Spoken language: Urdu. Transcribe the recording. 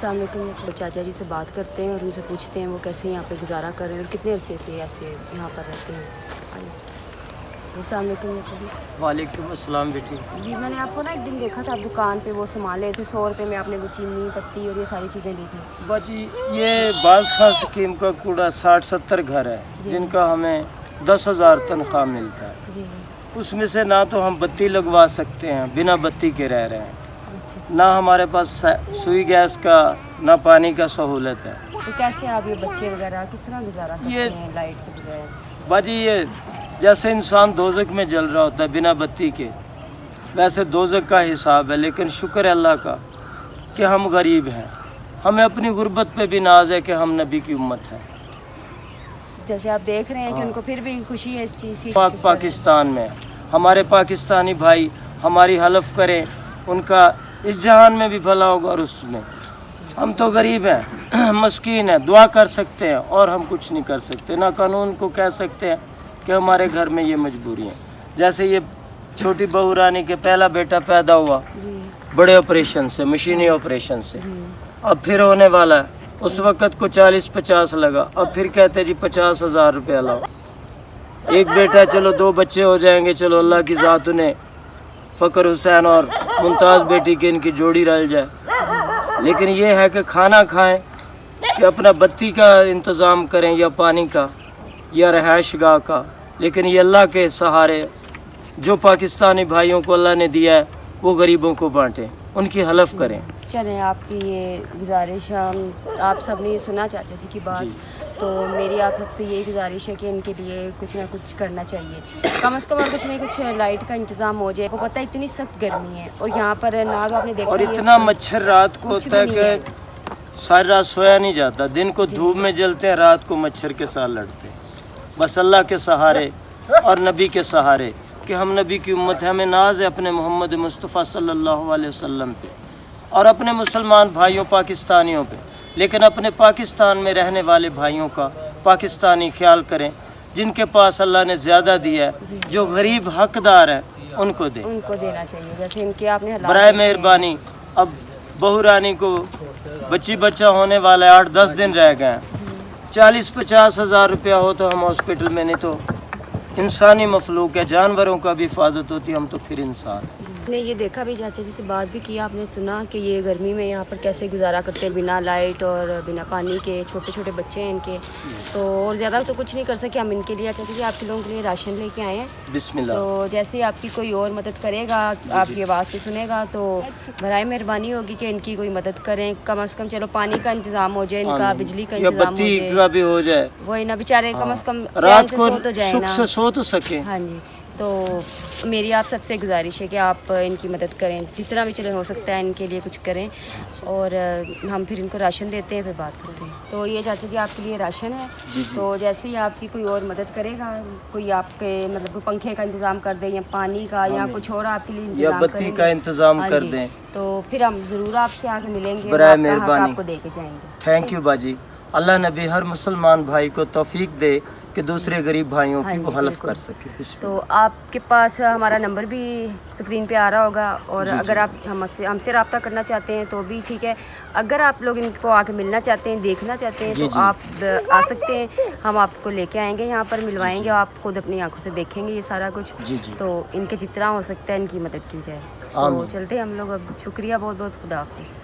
السلام علیکم. تو چاچا جی سے بات کرتے ہیں اور ان سے پوچھتے ہیں وہ کیسے یہاں پہ گزارا کر رہے ہیں اور کتنے عرصے سے ایسے یہاں پر رہتے ہیں. السلام علیکم چاچا جی. وعلیکم السلام بیٹی. جی میں نے آپ کو نا ایک دن دیکھا تھا آپ دکان پہ وہ سامان لے تھے 100 روپے میں آپ نے وہ چینی پتی اور یہ ساری چیزیں دی تھیں. باجی یہ باز خان اسکیم کا کوڑا 60-70 گھر ہے جن کا ہمیں 10,000 تنخواہ ملتا ہے. جی اس میں سے نہ تو ہم بتی لگوا سکتے ہیں، بنا بتی کے رہ رہے ہیں، نہ ہمارے پاس سوئی گیس کا نہ پانی کا سہولت ہے. تو کیسے آپ یہ بچے وغیرہ کس طرح گزارا کرتے ہیں لائٹ کے بغیر؟ باجی یہ جیسے انسان دوزخ میں جل رہا ہوتا ہے بنا بتی کے، ویسے دوزخ کا حساب ہے. لیکن شکر ہے اللہ کا کہ ہم غریب ہیں، ہمیں اپنی غربت پہ بھی ناز ہے کہ ہم نبی کی امت ہیں. جیسے آپ دیکھ رہے ہیں کہ ان کو پھر بھی خوشی ہے اس چیز کی. پاکستان میں ہمارے پاکستانی بھائی ہماری حلف کریں، ان کا اس جہان میں بھی بھلا ہوگا اور اس میں. ہم تو غریب ہیں، مسکین ہیں، دعا کر سکتے ہیں اور ہم کچھ نہیں کر سکتے. نہ قانون کو کہہ سکتے ہیں کہ ہمارے گھر میں یہ مجبوری ہیں. جیسے یہ چھوٹی بہو رانی کے پہلا بیٹا پیدا ہوا بڑے آپریشن سے، مشینی آپریشن سے، اب پھر ہونے والا ہے. اس وقت کو 40-50 لگا، اب پھر کہتے جی 50,000 روپیہ لاؤ. ایک بیٹا، چلو 2 بچے ہو جائیں گے، چلو اللہ کی ذات انہیں فخر حسین اور ممتاز بیٹی کی ان کی جوڑی رل جائے. لیکن یہ ہے کہ کھانا کھائیں کہ اپنا بتی کا انتظام کریں یا پانی کا یا رہائش گاہ کا. لیکن یہ اللہ کے سہارے جو پاکستانی بھائیوں کو اللہ نے دیا ہے وہ غریبوں کو بانٹیں، ان کی حلف کریں. چلیں آپ کی یہ گزارش آپ سب نے یہ سنا چاچا جی کی بات، تو میری آپ سب سے یہی گزارش ہے کہ ان کے لیے کچھ نہ کچھ کرنا چاہیے. کم از کم اور کچھ نہیں کچھ لائٹ کا انتظام ہو جائے. وہ پتہ ہے اتنی سخت گرمی ہے اور یہاں پر نہ تو آپ نے دیکھا اور اتنا مچھر رات کو ہوتا ہے کہ ساری رات سویا نہیں جاتا. دن کو دھوپ میں جلتے ہیں، رات کو مچھر کے ساتھ لڑتے ہیں. بس اللہ کے سہارے اور نبی کے سہارے کہ ہم نبی کی امت ہیں. ہمیں ناز ہے اپنے محمد مصطفیٰ صلی اللہ علیہ وسلم پہ اور اپنے مسلمان بھائیوں پاکستانیوں پہ. لیکن اپنے پاکستان میں رہنے والے بھائیوں کا پاکستانی خیال کریں جن کے پاس اللہ نے زیادہ دیا ہے. جو غریب حقدار ہیں ان کو دیں، ان کو دینا چاہیے. جیسے ان کے آپ نے برائے مہربانی. اب بہو رانی کو بچہ ہونے والا ہے، 8-10 دن رہ گئے ہیں. 40-50 ہزار روپیہ ہو تو ہم ہاسپٹل میں، نہیں تو انسانی مخلوق ہے، جانوروں کا بھی حفاظت ہوتی ہے، ہم تو پھر انسان. نے یہ دیکھا بھی چاچا جی سے بات بھی کی، آپ نے سنا کہ یہ گرمی میں یہاں پر کیسے گزارا کرتے ہیں بنا لائٹ اور بنا پانی کے. چھوٹے چھوٹے بچے ہیں ان کے، تو اور زیادہ تو کچھ نہیں کر سکے. ہم ان کے لیے چاچا جی آپ کے لوگوں کے لیے راشن لے کے آئے ہیں. بسم اللہ. تو جیسے آپ کی کوئی اور مدد کرے گا، آپ کی آواز سے سنے گا تو برائے مہربانی ہوگی کہ ان کی کوئی مدد کریں. کم از کم چلو پانی کا انتظام ہو جائے، ان کا بجلی کا انتظام ہو جائے، وہی نا بیچارے کم از کم رات کو سکھ سے سو تو سکیں. ہاں جی. تو میری آپ سب سے گزارش ہے کہ آپ ان کی مدد کریں، جتنا بھی چلے ہو سکتا ہے ان کے لیے کچھ کریں. اور ہم پھر ان کو راشن دیتے ہیں، پھر بات کرتے ہیں. تو یہ چاچا جی آپ کے لیے راشن ہے. تو جیسے ہی آپ کی کوئی اور مدد کرے گا، کوئی آپ کے مطلب پنکھے کا انتظام کر دیں یا پانی کا یا کچھ اور آپ کے لیے یا بتی کا انتظام کر دیں، تو پھر ہم ضرور آپ سے آ کے ملیں گے، برائے مہربانی آپ کو دے کے جائیں گے. تھینک یو باجی. اللہ نبی ہر مسلمان بھائی کو توفیق دے کہ دوسرے غریب بھائیوں کی وہ حلف کر سکے. تو آپ کے پاس ہمارا نمبر بھی اسکرین پہ آ رہا ہوگا، اور اگر آپ ہم سے رابطہ کرنا چاہتے ہیں تو بھی ٹھیک ہے. اگر آپ لوگ ان کو آ کے ملنا چاہتے ہیں، دیکھنا چاہتے ہیں، تو آپ آ سکتے ہیں. ہم آپ کو لے کے آئیں گے، یہاں پر ملوائیں گے، آپ خود اپنی آنکھوں سے دیکھیں گے یہ سارا کچھ. تو ان کے جتنا ہو سکتا ہے ان کی مدد کی جائے. تو چلتے ہیں ہم لوگ اب. شکریہ بہت بہت. خدا حافظ.